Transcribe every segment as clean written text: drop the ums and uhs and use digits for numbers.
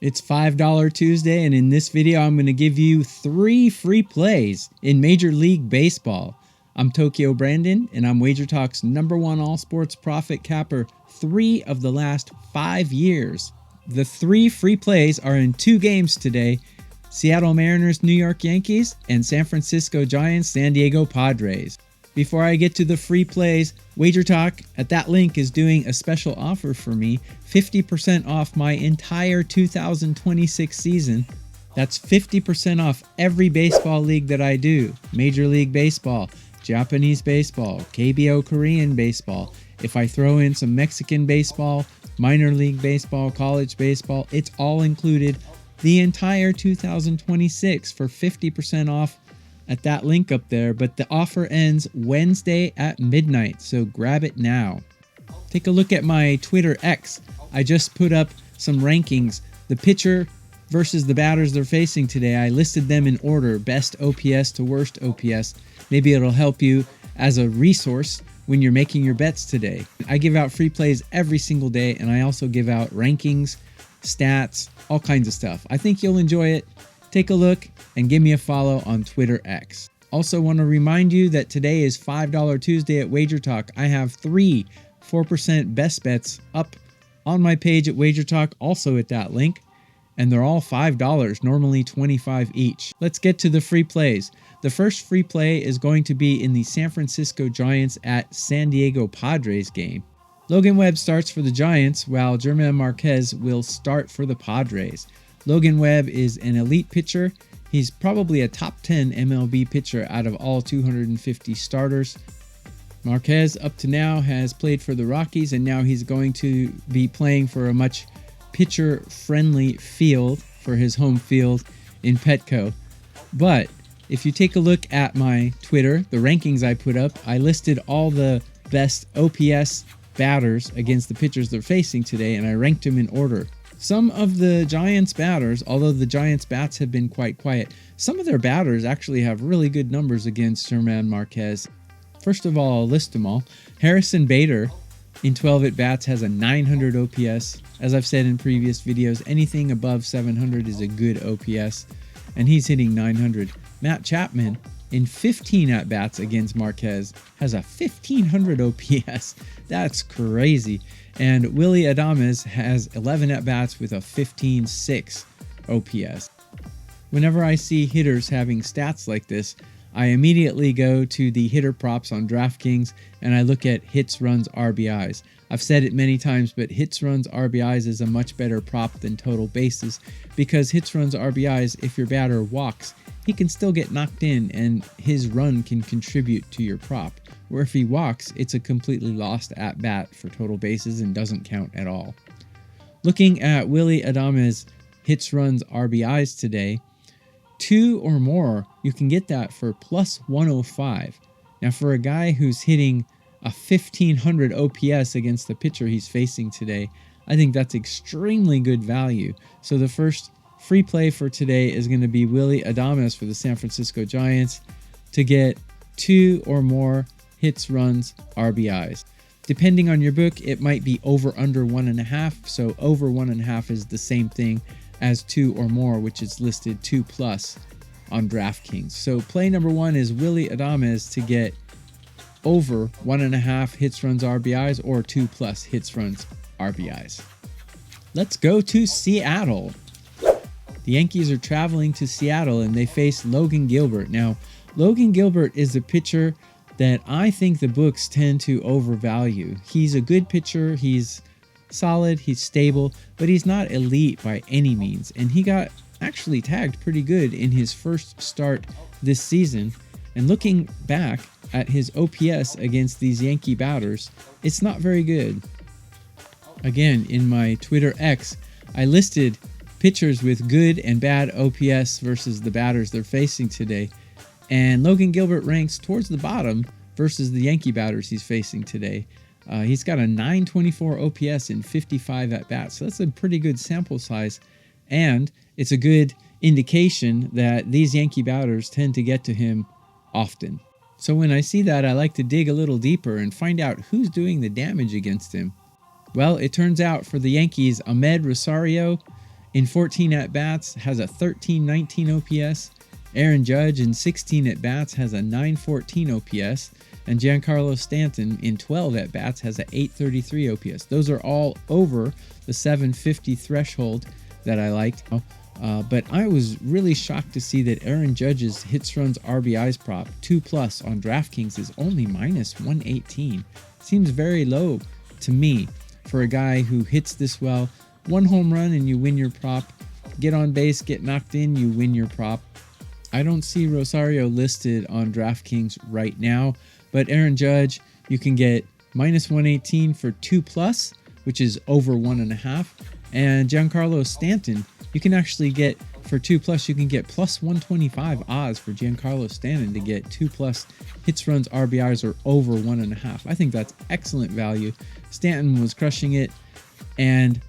It's $5 Tuesday, and in this video I'm going to give you 3 free plays in Major League Baseball. I'm Tokyo Brandon, and I'm WagerTalk's #1 all sports profit capper 3 of the last 5 years. The 3 free plays are in 2 games today: Seattle Mariners, New York Yankees, and San Francisco Giants, San Diego Padres. Before I get to the free plays, WagerTalk at that link is doing a special offer for me, 50% off my entire 2026 season. That's 50% off every baseball league that I do: Major League Baseball, Japanese baseball, KBO Korean baseball. If I throw in some Mexican baseball, minor league baseball, college baseball, it's all included. The entire 2026 for 50% off at that link up there, but the offer ends Wednesday at midnight, so grab it now. Take a look at my Twitter X. I just put up some rankings. The pitcher versus the batters they're facing today, I listed them in order, best OPS to worst OPS. Maybe it'll help you as a resource when you're making your bets today. I give out free plays every single day, and I also give out rankings, stats, all kinds of stuff. I think you'll enjoy it. Take a look and give me a follow on Twitter X. Also want to remind you that today is $5 Tuesday at WagerTalk. I have 3 4% best bets up on my page at WagerTalk, also at that link, and they're all $5, normally $25 each. Let's get to the free plays. The first free play is going to be in the San Francisco Giants at San Diego Padres game. Logan Webb starts for the Giants, while German Marquez will start for the Padres. Logan Webb is an elite pitcher. He's probably a top 10 MLB pitcher out of all 250 starters. Marquez, up to now, has played for the Rockies, and now he's going to be playing for a much pitcher-friendly field for his home field in Petco. But if you take a look at my Twitter, the rankings I put up, I listed all the best OPS batters against the pitchers they're facing today, and I ranked them in order. Some of the Giants batters, although the Giants bats have been quite quiet, some of their batters actually have really good numbers against German Marquez. First of all, I'll list them all. Harrison Bader, in 12 at-bats, has a 900 OPS. As I've said in previous videos, anything above 700 is a good OPS, and he's hitting 900. Matt Chapman, in 15 at-bats against Marquez, has a 1500 OPS. That's crazy. And Willy Adames has 11 at-bats with a 15.6 OPS. Whenever I see hitters having stats like this, I immediately go to the hitter props on DraftKings and I look at hits, runs, RBIs. I've said it many times, but hits, runs, RBIs is a much better prop than total bases, because hits, runs, RBIs, if your batter walks, he can still get knocked in and his run can contribute to your prop. Where if he walks, it's a completely lost at-bat for total bases and doesn't count at all. Looking at Willy Adames' hits, runs, RBIs today, 2 or more, you can get that for plus 105. Now, for a guy who's hitting a 1500 OPS against the pitcher he's facing today, I think that's extremely good value. So the first free play for today is going to be Willy Adames for the San Francisco Giants to get 2 or more hits, runs, RBIs. Depending on your book, it might be over under 1.5. So over 1.5 is the same thing as 2 or more, which is listed 2+ on DraftKings. So play number 1 is Willy Adames to get over 1.5 hits, runs, RBIs, or 2+ hits, runs, RBIs. Let's go to Seattle. The Yankees are traveling to Seattle and they face Logan Gilbert. Now, Logan Gilbert is a pitcher that I think the books tend to overvalue. He's a good pitcher, he's solid, he's stable, but he's not elite by any means. And he got actually tagged pretty good in his first start this season. And looking back at his OPS against these Yankee batters, it's not very good. Again, in my Twitter X, I listed pitchers with good and bad OPS versus the batters they're facing today. And Logan Gilbert ranks towards the bottom versus the Yankee batters he's facing today. He's got a 924 OPS in 55 at-bats, so that's a pretty good sample size. And it's a good indication that these Yankee batters tend to get to him often. So when I see that, I like to dig a little deeper and find out who's doing the damage against him. Well, it turns out for the Yankees, Ahmed Rosario in 14 at-bats has a 1319 OPS. Aaron Judge in 16 at-bats has a 914 OPS. And Giancarlo Stanton in 12 at-bats has a 833 OPS. Those are all over the 750 threshold that I liked. But I was really shocked to see that Aaron Judge's hits, runs, RBIs prop 2+ on DraftKings is only -118. Seems very low to me for a guy who hits this well. One home run and you win your prop. Get on base, get knocked in, you win your prop. I don't see Rosario listed on DraftKings right now, but Aaron Judge, you can get -118 for 2+, which is over 1.5. And Giancarlo Stanton, you can actually get for 2+, you can get +125 odds for Giancarlo Stanton to get 2+ hits, runs, RBIs or over 1.5. I think that's excellent value. Stanton was crushing it, and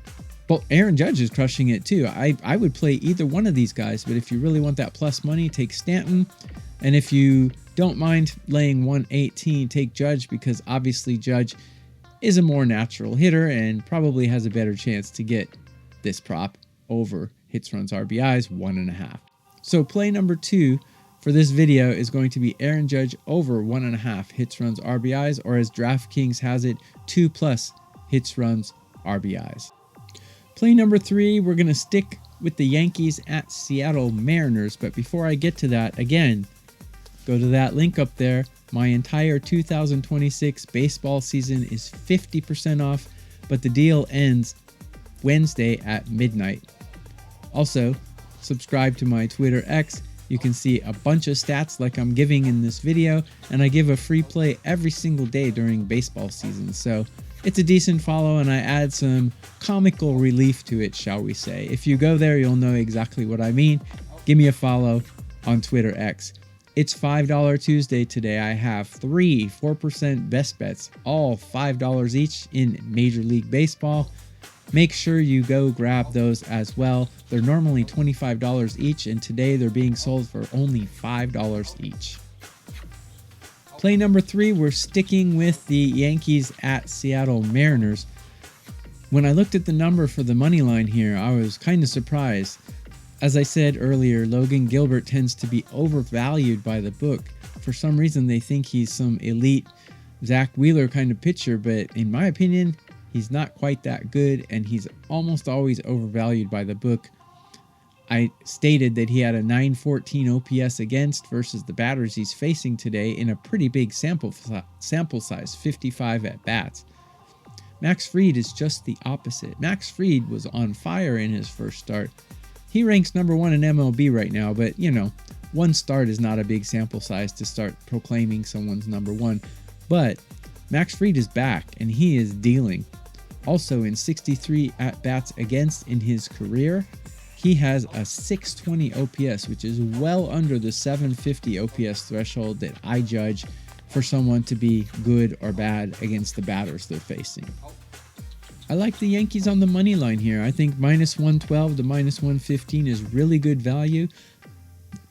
Aaron Judge is crushing it too. I would play either one of these guys, but if you really want that plus money, take Stanton. And if you don't mind laying 118, take Judge, because obviously Judge is a more natural hitter and probably has a better chance to get this prop over hits, runs, RBIs 1.5. So play number 2 for this video is going to be Aaron Judge over 1.5 hits, runs, RBIs, or as DraftKings has it, 2+ hits, runs, RBIs. Play number 3, we're going to stick with the Yankees at Seattle Mariners. But before I get to that, again, go to that link up there. My entire 2026 baseball season is 50% off, but the deal ends Wednesday at midnight. Also, subscribe to my Twitter X. You can see a bunch of stats like I'm giving in this video, and I give a free play every single day during baseball season. So it's a decent follow, and I add some comical relief to it, shall we say. If you go there, you'll know exactly what I mean. Give me a follow on Twitter X. It's $5 Tuesday today. I have 3 4% best bets, all $5 each in Major League Baseball. Make sure you go grab those as well. They're normally $25 each, and today they're being sold for only $5 each. Play number 3, we're sticking with the Yankees at Seattle Mariners. When I looked at the number for the money line here, I was kind of surprised. As I said earlier, Logan Gilbert tends to be overvalued by the book. For some reason, they think he's some elite Zach Wheeler kind of pitcher, but in my opinion, he's not quite that good, and he's almost always overvalued by the book. I stated that he had a 914 OPS against versus the batters he's facing today in a pretty big sample size, 55 at-bats. Max Fried is just the opposite. Max Fried was on fire in his first start. He ranks number 1 in MLB right now, but you know, one start is not a big sample size to start proclaiming someone's number 1. But Max Fried is back, and he is dealing. Also, in 63 at-bats against in his career, he has a 620 OPS, which is well under the 750 OPS threshold that I judge for someone to be good or bad against the batters they're facing. I like the Yankees on the money line here. I think -112 to -115 is really good value.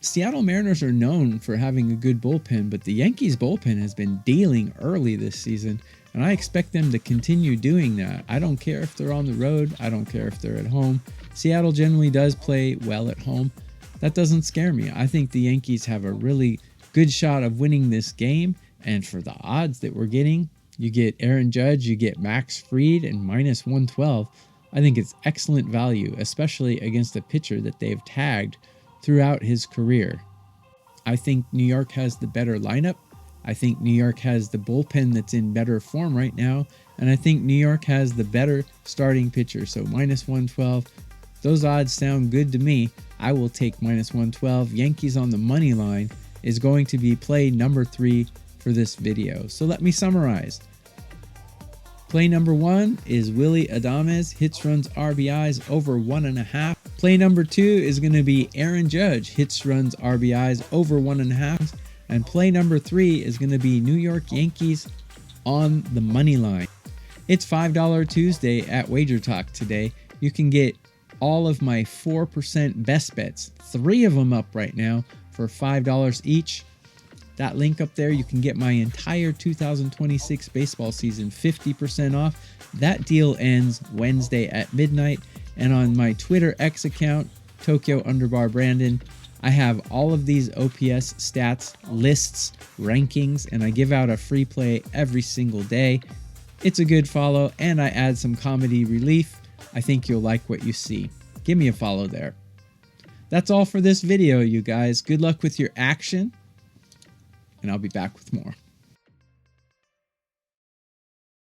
Seattle Mariners are known for having a good bullpen, but the Yankees bullpen has been dealing early this season, and I expect them to continue doing that. I don't care if they're on the road. I don't care if they're at home. Seattle generally does play well at home. That doesn't scare me. I think the Yankees have a really good shot of winning this game, and for the odds that we're getting, you get Aaron Judge, you get Max Fried, and -112. I think it's excellent value, especially against a pitcher that they've tagged throughout his career. I think New York has the better lineup. I think New York has the bullpen that's in better form right now, and I think New York has the better starting pitcher. So -112, those odds sound good to me. I will take -112. Yankees on the money line is going to be play number 3 for this video. So let me summarize. Play number 1 is Willy Adames, hits, runs, RBIs over 1.5. Play number 2 is going to be Aaron Judge, hits, runs, RBIs over 1.5. And play number 3 is going to be New York Yankees on the money line. It's $5 Tuesday at WagerTalk today. You can get all of my 4% best bets, 3 of them up right now for $5 each. That link up there, you can get my entire 2026 baseball season 50% off. That deal ends Wednesday at midnight. And on my Twitter X account, Tokyo_Brandon, I have all of these OPS stats, lists, rankings, and I give out a free play every single day. It's a good follow, and I add some comedy relief. I think you'll like what you see. Give me a follow there. That's all for this video, you guys. Good luck with your action, and I'll be back with more.